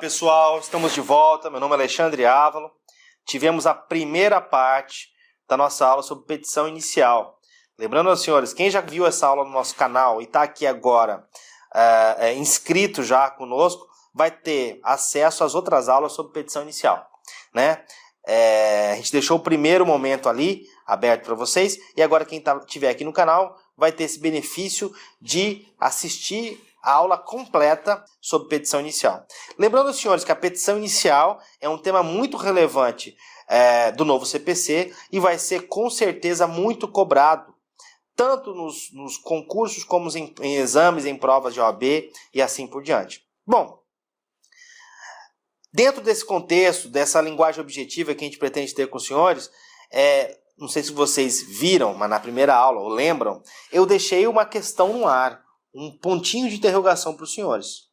pessoal, estamos de volta. Meu nome é Alexandre Ávalo. Tivemos a primeira parte da nossa aula sobre petição inicial. Lembrando aos senhores, quem já viu essa aula no nosso canal e está aqui agora inscrito já conosco, vai ter acesso às outras aulas sobre petição inicial, né? A gente deixou o primeiro momento ali aberto para vocês e agora quem estiver aqui no canal vai ter esse benefício de assistir a aula completa sobre petição inicial. Lembrando, senhores, que a petição inicial é um tema muito relevante do novo CPC e vai ser com certeza muito cobrado, tanto nos concursos como em exames, em provas de OAB e assim por diante. Bom, dentro desse contexto, dessa linguagem objetiva que a gente pretende ter com os senhores, não sei se vocês viram, mas na primeira aula, ou lembram, eu deixei uma questão no ar, um pontinho de interrogação para os senhores,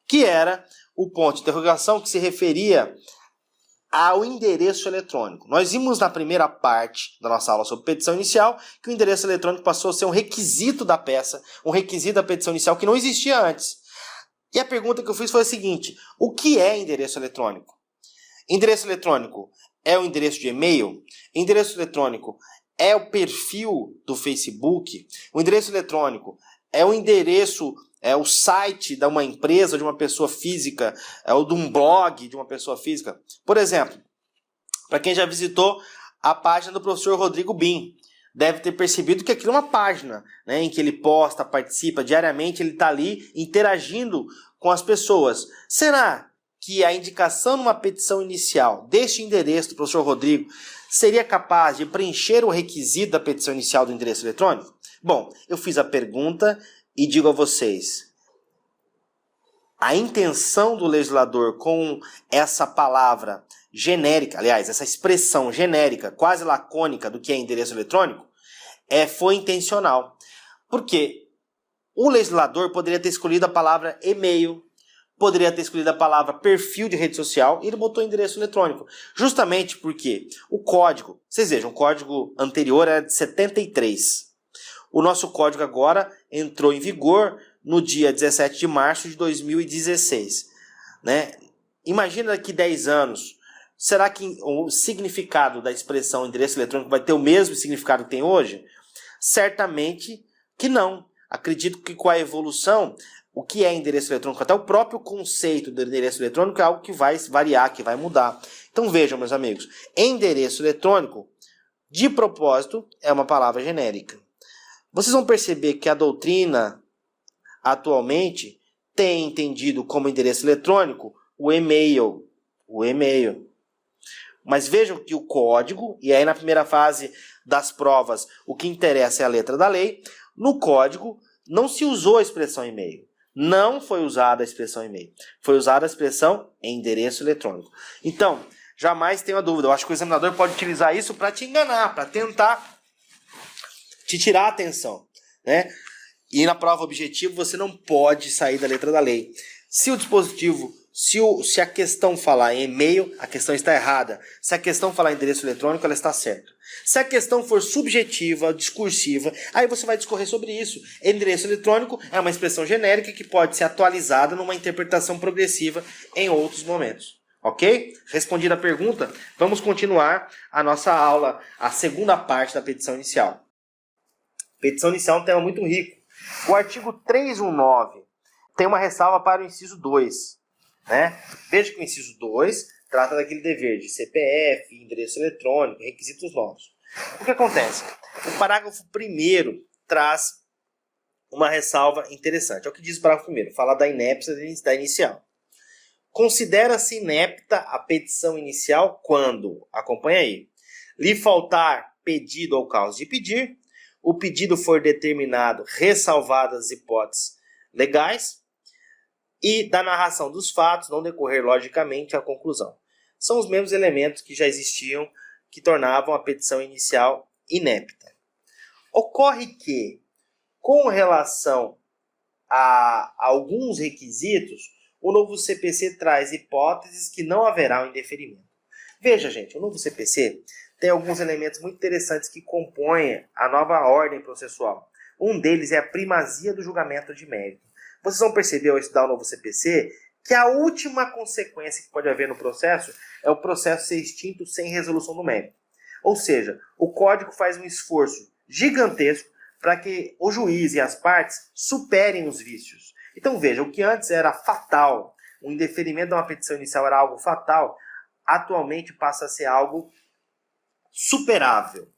que era o ponto de interrogação que se referia ao endereço eletrônico. Nós vimos na primeira parte da nossa aula sobre petição inicial que o endereço eletrônico passou a ser um requisito da peça, um requisito da petição inicial que não existia antes. E a pergunta que eu fiz foi a seguinte: o que é endereço eletrônico? Endereço eletrônico é o endereço de e-mail? Endereço eletrônico é o perfil do Facebook? O endereço eletrônico é o endereço, é o site de uma empresa, de uma pessoa física, ou de um blog de uma pessoa física? Por exemplo, para quem já visitou a página do professor Rodrigo Bin, deve ter percebido que aquilo é uma página, né, em que ele posta, participa diariamente, ele está ali interagindo com as pessoas. Será que a indicação numa petição inicial deste endereço do professor Rodrigo seria capaz de preencher o requisito da petição inicial do endereço eletrônico? Bom, eu fiz a pergunta e digo a vocês, a intenção do legislador com essa palavra genérica, aliás, essa expressão genérica, quase lacônica do que é endereço eletrônico, foi intencional. Porque o legislador poderia ter escolhido a palavra e-mail, poderia ter escolhido a palavra perfil de rede social e ele botou endereço eletrônico. Justamente porque o código, vocês vejam, o código anterior era de 73. O nosso código agora entrou em vigor no dia 17 de março de 2016. Né? Imagina daqui 10 anos, será que o significado da expressão endereço eletrônico vai ter o mesmo significado que tem hoje? Certamente que não. Acredito que com a evolução, o que é endereço eletrônico, até o próprio conceito do endereço eletrônico é algo que vai variar, que vai mudar. Então vejam, meus amigos, endereço eletrônico, de propósito, é uma palavra genérica. Vocês vão perceber que a doutrina, atualmente, tem entendido como endereço eletrônico o e-mail. Mas vejam que o código, e aí na primeira fase das provas, o que interessa é a letra da lei, no código não se usou a expressão e-mail. Não foi usada a expressão e-mail. Foi usada a expressão endereço eletrônico. Então, jamais tenha dúvida. Eu acho que o examinador pode utilizar isso para te enganar, para tentar te tirar a atenção, né? E na prova objetiva você não pode sair da letra da lei. Se o dispositivo, se a questão falar em e-mail, a questão está errada. Se a questão falar em endereço eletrônico, ela está certa. Se a questão for subjetiva, discursiva, aí você vai discorrer sobre isso. Endereço eletrônico é uma expressão genérica que pode ser atualizada numa interpretação progressiva em outros momentos. Ok? Respondida a pergunta, vamos continuar a nossa aula, a segunda parte da petição inicial. Petição inicial é um tema muito rico. O artigo 319 tem uma ressalva para o inciso 2. Né? Veja que o inciso 2 trata daquele dever de CPF, endereço eletrônico, requisitos novos. O que acontece? O parágrafo 1º traz uma ressalva interessante. É o que diz o parágrafo 1º, fala da inépcia da inicial. Considera-se inepta a petição inicial quando, acompanha aí, lhe faltar pedido ou causa de pedir, o pedido for determinado, ressalvadas as hipóteses legais, e da narração dos fatos não decorrer logicamente a conclusão. São os mesmos elementos que já existiam que tornavam a petição inicial inepta. Ocorre que, com relação a alguns requisitos, o novo CPC traz hipóteses que não haverá um indeferimento. Veja, gente, o novo CPC tem alguns elementos muito interessantes que compõem a nova ordem processual. Um deles é a primazia do julgamento de mérito. Vocês vão perceber ao estudar o novo CPC que a última consequência que pode haver no processo é o processo ser extinto sem resolução do mérito. Ou seja, o código faz um esforço gigantesco para que o juiz e as partes superem os vícios. Então veja, o que antes era fatal, o indeferimento de uma petição inicial era algo fatal, atualmente passa a ser algo superável.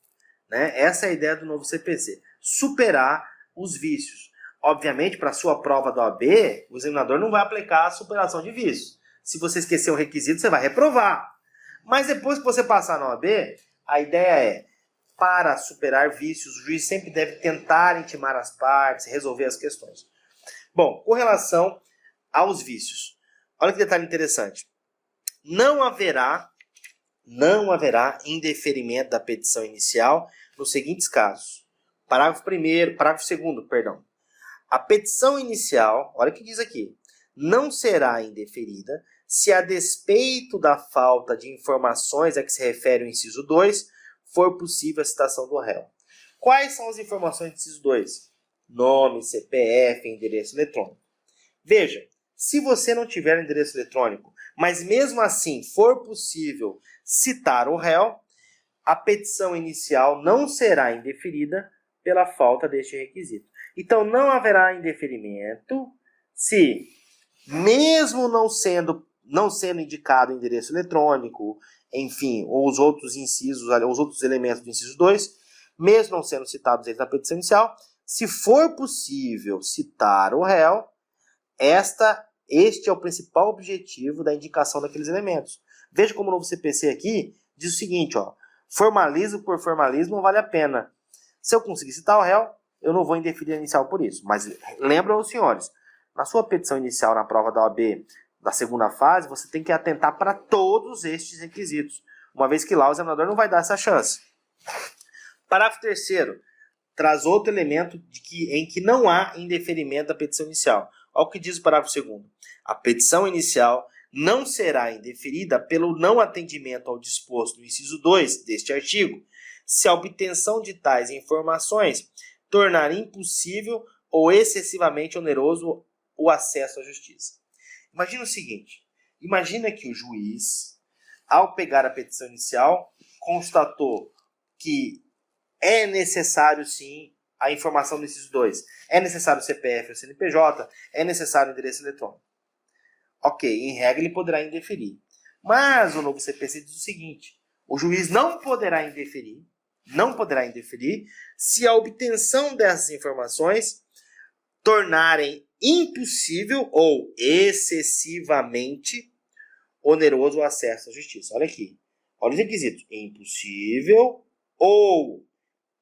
Né? Essa é a ideia do novo CPC, superar os vícios. Obviamente, para a sua prova da OAB, o examinador não vai aplicar a superação de vícios. Se você esquecer um requisito, você vai reprovar. Mas depois que você passar na OAB, a ideia é, para superar vícios, o juiz sempre deve tentar intimar as partes, resolver as questões. Bom, com relação aos vícios, olha que detalhe interessante. Não haverá indeferimento da petição inicial nos seguintes casos. Parágrafo 2º, perdão. A petição inicial, olha o que diz aqui, não será indeferida se, a despeito da falta de informações a que se refere o inciso 2, for possível a citação do réu. Quais são as informações do inciso 2? Nome, CPF, endereço eletrônico. Veja, se você não tiver o endereço eletrônico, mas mesmo assim for possível citar o réu, a petição inicial não será indeferida pela falta deste requisito. Então, não haverá indeferimento se, mesmo não sendo indicado o endereço eletrônico, enfim, ou os outros incisos, os outros elementos do inciso 2, mesmo não sendo citados eles na petição inicial, se for possível citar o réu, este é o principal objetivo da indicação daqueles elementos. Veja como o novo CPC aqui diz o seguinte, ó, formalismo por formalismo não vale a pena. Se eu conseguir citar o réu, eu não vou indeferir a inicial por isso. Mas lembra aos senhores, na sua petição inicial na prova da OAB da segunda fase, você tem que atentar para todos estes requisitos, uma vez que lá o examinador não vai dar essa chance. Parágrafo 3º, traz outro elemento em que não há indeferimento da petição inicial. Olha o que diz o parágrafo 2º. A petição inicial não será indeferida pelo não atendimento ao disposto no inciso 2 deste artigo, se a obtenção de tais informações tornar impossível ou excessivamente oneroso o acesso à justiça. Imagina o seguinte, imagina que o juiz, ao pegar a petição inicial, constatou que é necessário sim a informação do inciso 2, é necessário o CPF ou CNPJ, é necessário o endereço eletrônico. Ok, em regra ele poderá indeferir. Mas o novo CPC diz o seguinte, o juiz não poderá indeferir se a obtenção dessas informações tornarem impossível ou excessivamente oneroso o acesso à justiça. Olha aqui. Olha os requisitos. Impossível ou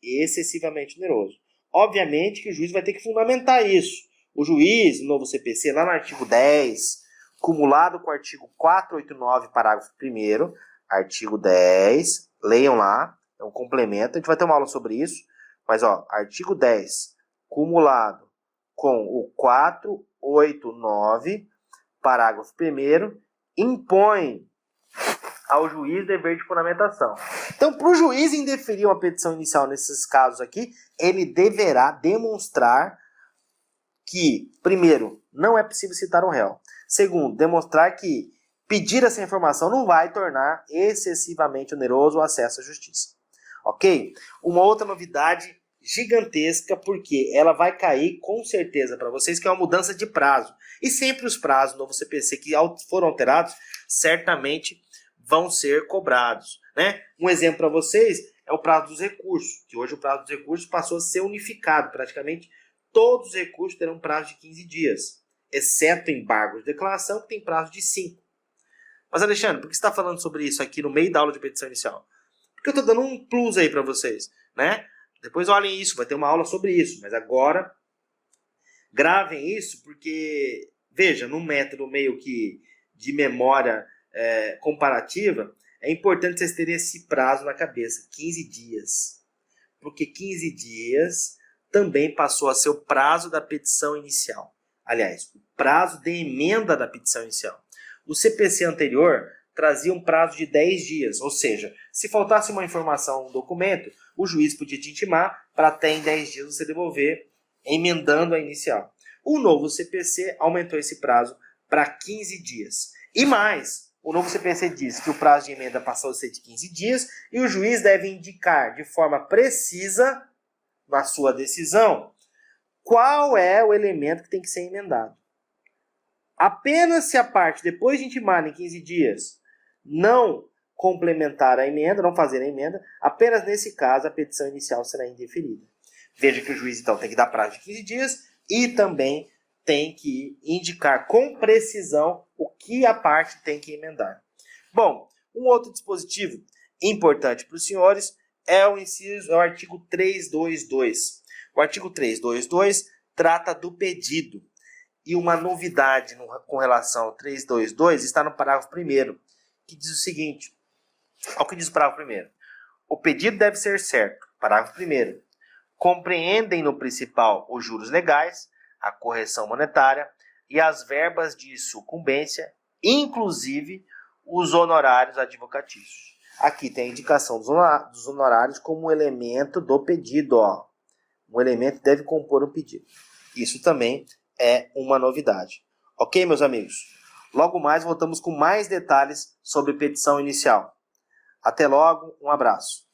excessivamente oneroso. Obviamente que o juiz vai ter que fundamentar isso. O juiz, no novo CPC, lá no artigo 10, cumulado com o artigo 489, parágrafo 1º, artigo 10, leiam lá, é um complemento, a gente vai ter uma aula sobre isso, mas ó, artigo 10, cumulado com o 489, parágrafo 1º, impõe ao juiz dever de fundamentação. Então, para o juiz indeferir uma petição inicial nesses casos aqui, ele deverá demonstrar que, primeiro, não é possível citar o réu. Segundo, demonstrar que pedir essa informação não vai tornar excessivamente oneroso o acesso à justiça. Ok? Uma outra novidade gigantesca, porque ela vai cair com certeza para vocês, que é uma mudança de prazo. E sempre os prazos do novo CPC que foram alterados, certamente vão ser cobrados. Né? Um exemplo para vocês é o prazo dos recursos, que hoje o prazo dos recursos passou a ser unificado. Praticamente todos os recursos terão um prazo de 15 dias, exceto embargos de declaração, que tem prazo de 5. Mas, Alexandre, por que você está falando sobre isso aqui no meio da aula de petição inicial? Porque eu estou dando um plus aí para vocês, né? Depois olhem isso, vai ter uma aula sobre isso. Mas agora, gravem isso, porque, veja, num método meio que de memória comparativa, é importante vocês terem esse prazo na cabeça, 15 dias. Porque 15 dias também passou a ser o prazo da petição inicial. Aliás, o prazo de emenda da petição inicial. O CPC anterior trazia um prazo de 10 dias, ou seja, se faltasse uma informação no documento, o juiz podia te intimar para até em 10 dias você devolver, emendando a inicial. O novo CPC aumentou esse prazo para 15 dias. E mais, o novo CPC diz que o prazo de emenda passou a ser de 15 dias e o juiz deve indicar de forma precisa, na sua decisão, qual é o elemento que tem que ser emendado. Apenas se a parte, depois de intimar em 15 dias, não complementar a emenda, não fazer a emenda, apenas nesse caso a petição inicial será indeferida. Veja que o juiz, então, tem que dar prazo de 15 dias e também tem que indicar com precisão o que a parte tem que emendar. Bom, um outro dispositivo importante para os senhores é o artigo 322. O artigo 322 trata do pedido. E uma novidade com relação ao 322 está no parágrafo 1º, que diz o seguinte. Olha o que diz o parágrafo 1º. O pedido deve ser certo. Parágrafo 1º. Compreendem no principal os juros legais, a correção monetária e as verbas de sucumbência, inclusive os honorários advocatícios. Aqui tem a indicação dos honorários como um elemento do pedido. Ó. Um elemento que deve compor o pedido. Isso também é uma novidade. Ok, meus amigos? Logo mais voltamos com mais detalhes sobre petição inicial. Até logo, um abraço.